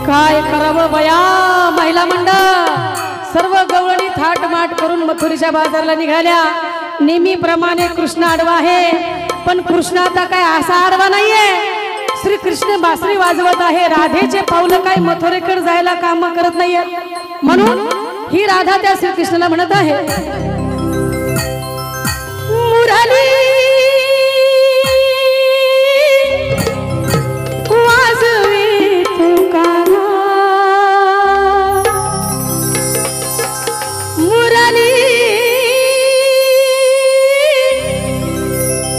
काय करावं बया महिला मंडळ सर्व गवळणी थाटमाट करून मथुरीच्या बाजारला निघाल्या। नेहमीप्रमाणे कृष्ण आडवा आहे, पण कृष्ण आता काय असा आडवा नाहीये। श्री कृष्ण बासरी वाजवत आहे, राधेचे पाऊल काय मथुरेकडे जायला काम करत नाहीये, म्हणून ही राधा त्या श्री कृष्णाला म्हणत आहे, मुरली वाजवी तुकारा, मुरली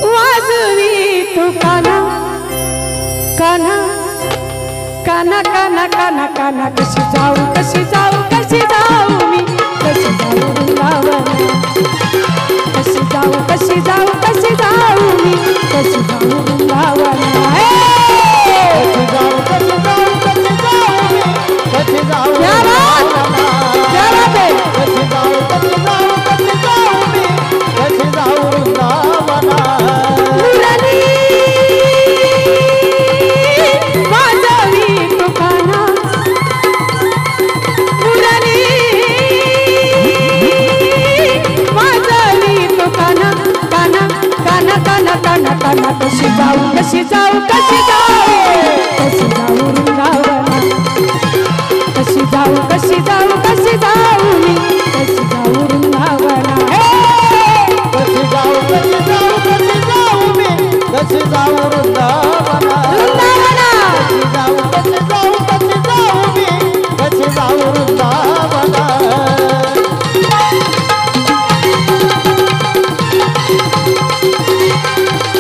वाजवी तुकारा, काना काना काना काना काना कशी जाऊ कशी जाऊ कशी जाऊ मी कशी जाऊ वृंदावन, कशी जाऊ कशी जाऊ कशी जाऊ मी कशी जाऊ वृंदावन, कशी जाऊ कशी जाऊ कशी जाऊ मी कशी जाऊ क्या बात है, कशी जाऊ कशी जाऊ कशी जाऊ मी कशी जाऊ वृंदावन, मुरली वाजवी तुकाना, मुरली वाजवी तुकाना, काना काना काना काना काना कशी जाऊ कशी जाऊ कशी जाऊ कशी जाऊ वृंदावन, कशी जाऊ कशी जाऊ कशी जाऊ मी कशी जाऊ वृंदावन, कशी जाऊ कशी जाऊ कशी जाऊ मी कशी जाऊ वृंदावन, कशी जाऊ कशी जाऊ कशी जाऊ मी कशी जाऊ वृंदावन,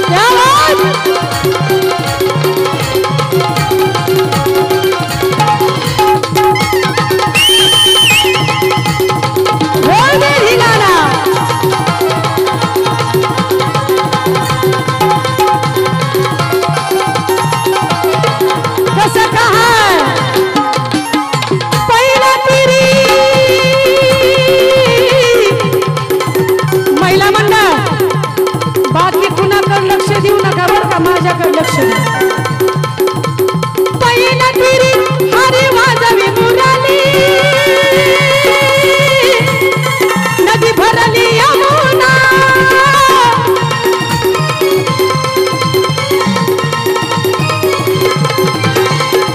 क्या बात बोल दे ही गाना, कसं कहा पहिला पिरी महिला मंडळ बाकी कुणाकडे लक्ष देऊ नका बरं का, माझ्याकडे लक्ष द्या। पहिला पिरी हरी वाजवी मुरली, नदी भरली यमुना,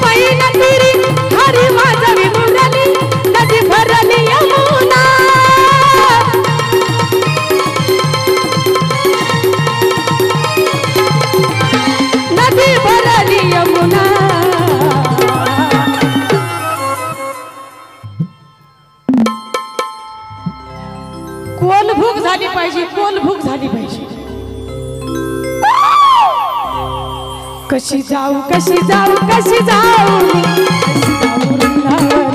पहिला पिरी हरी वाजवी मुरली, नदी भरली यमुना, नदी भरली यमुना, कोल भूक झाली पाहिजे, कोल भूक झाली पाहिजे, कशी जाऊ कशी जाऊ कशी जाऊ मी कशी जाऊ वृंदावन,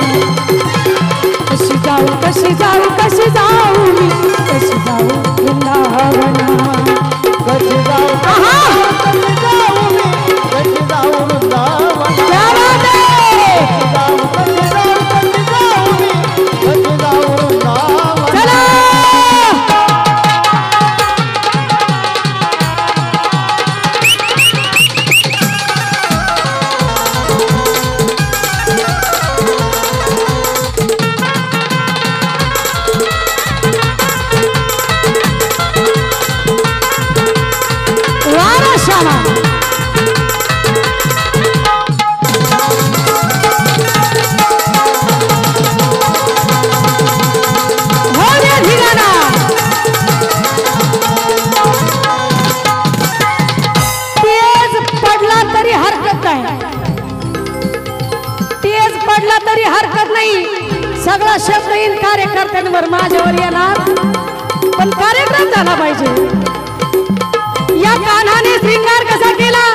कशी जाऊ कशी जाऊ कशी जाऊ मी कशी जाऊ वृंदावन, कशी जाऊ कशी जाऊ मी कशी जाऊ वृंदावन, क्या बात है, कशी जाऊ कशी जाऊ मी कशी जाऊ वृंदावन, चला म्हटला तरी हरकत नाही, सगळा शब्द येईल कार्यकर्त्यांवर माझ्यावर येणार, पण कार्यक्रम झाला पाहिजे. या कान्हाने श्रृंगार कसा केला?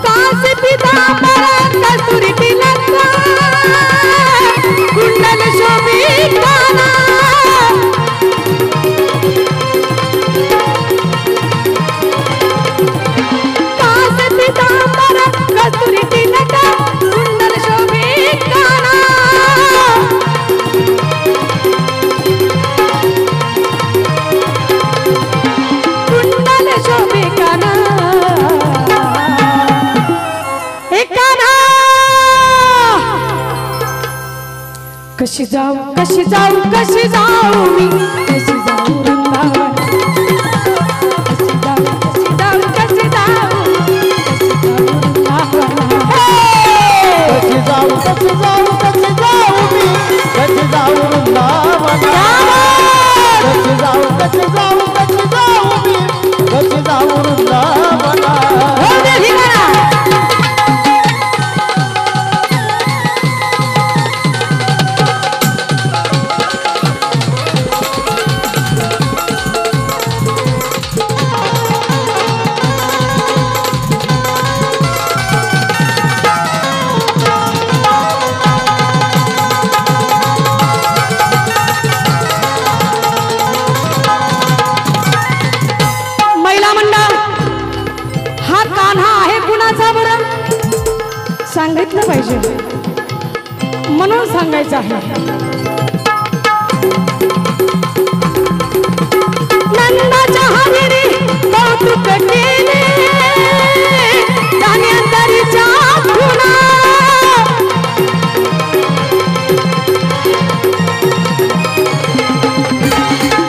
कास पितांबर कस्तुरी तिलक कुंडल शोभित कान्हा. कास पितांबर कस्तुरी तिलक कुंडल शोभित कान्हा. कुंडल शोभित कान्हा. कशी जाऊ कशी जाऊ कशी जाऊ मी, कशी जाऊ वृंदावन. कशी जाऊ कशी जाऊ कशी जाऊ, कशी जाऊ वृंदावन. कशी जाऊ कशी जाऊ कशी जाऊ मी, कशी जाऊ वृंदावन. कशी जाऊ कशी जाऊ कशी जाऊ मी, कशी जाऊ वृंदावन. सांगितलं पाहिजे म्हणून सांगायचं आहे. नंदाच्या हरिणी कौतुक केले जाण्यांतरीच्या खुणा.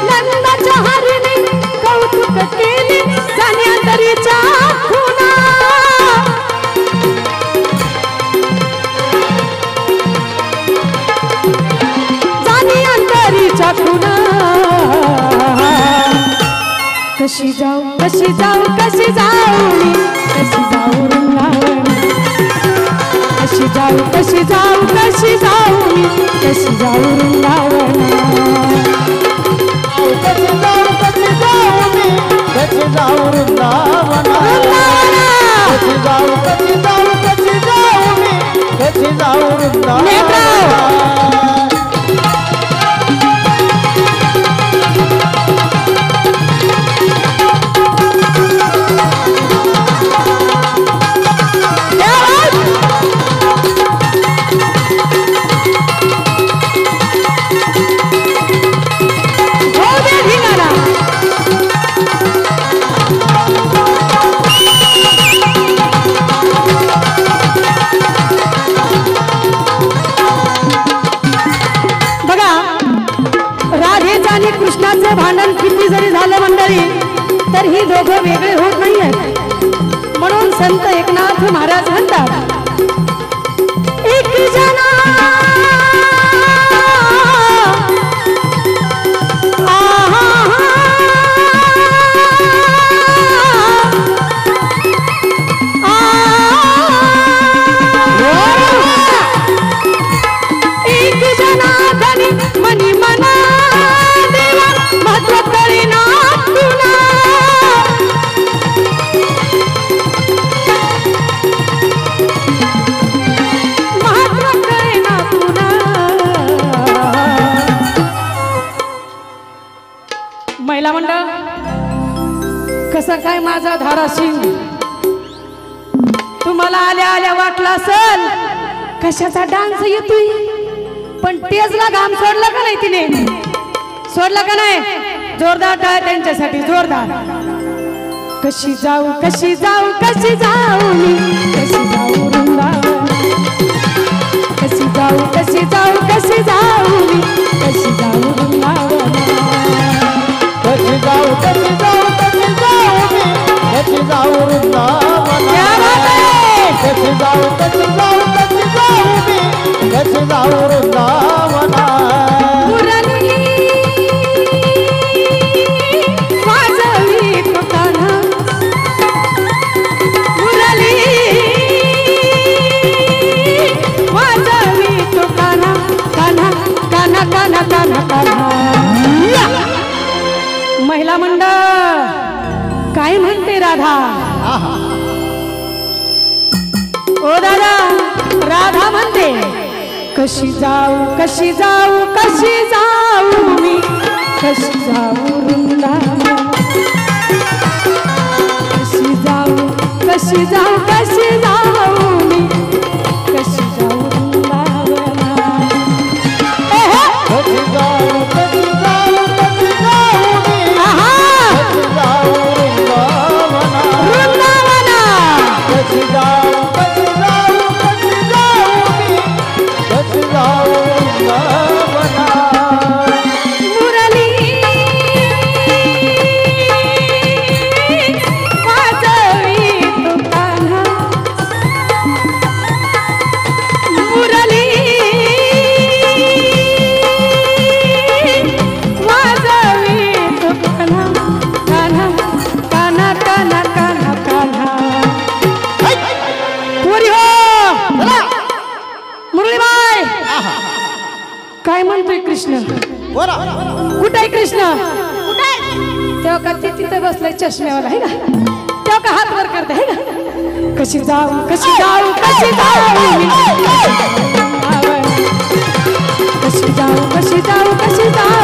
नंदाच्या हरिणी कौतुक केले जाण्यांतरीच्या खुणा. कशी जाऊ कशी जाऊ कशी जाऊ मी, कशी जाऊ वृंदावन. कशी जाऊ कशी जाऊ कशी जाऊ मी, कशी जाऊ वृंदावन. कशी जाऊ कशी जाऊ मी, कशी जाऊ वृंदावन. कशी जाऊ कशी जाऊ कशी जाऊ मी, कशी जाऊ वृंदावन. कृष्णाचं भांडण किती जरी झालं मंडळी तर ही दोघं वेगळे होत नाहीयेत. म्हणून संत एकनाथ महाराज म्हणतात, एक जना एक जना धनी मनी मना महत्व कळेना तुला. महत्व कळेना तुला. महिला मंडळ कसा काय माझा धाराशिव तुम्हाला आल्या आल्या वाटला असेल कशाचा डान्स येतोय, पण टेजला घाम सोडला का नाही तिने? सोडला का नाही? जोरदार टाळ त्यांच्यासाठी, जोरदार. कशी जाऊ कशी जाऊ कशी जाऊ मी, कशी जाऊ वृंदावन. कशी जाऊ कशी जाऊ कशी जाऊ मी, कशी जाऊ वृंदावन. कशी जाऊ कशी जाऊ कशी जाऊ मी, कशी जाऊ वृंदावन. कशी जाऊ कशी जाऊ कशी जाऊ मी, कशी जाऊ वृंदावन. मुरली राधा ओ दादा राधा म्हणते कशी जाऊ कशी जाऊ कशी जाऊ मी कशी जाऊ वृंदावन कशी जाऊ कशी जाऊ कशी जाऊ मी कशी जाऊ वृंदावन कशी जाऊ कशी जाऊ कशी जाऊ मी कशी जाऊ वृंदावना वृंदावना कशी जाऊ कशी जाऊ कशी जाऊ मी कशी जाऊ वृंदावना मुरली वाजवी तू कान्हा मुरली वाजवी तू कान्हा कान्हा कान्हा कान्हा कान्हा कान्हा पुरी हो मुरलीबाई काय म्हणतोय कृष्ण बोला कुठे आहे कृष्ण तेव्हा का ते तिथे बसलाय चष्म्यावाला आहे का तेव्हा का हात वर करते आहे का कशी जाऊ कशी जाऊ कशी जाऊ मी? कशी जाऊ कशी जाऊ कशी जाऊ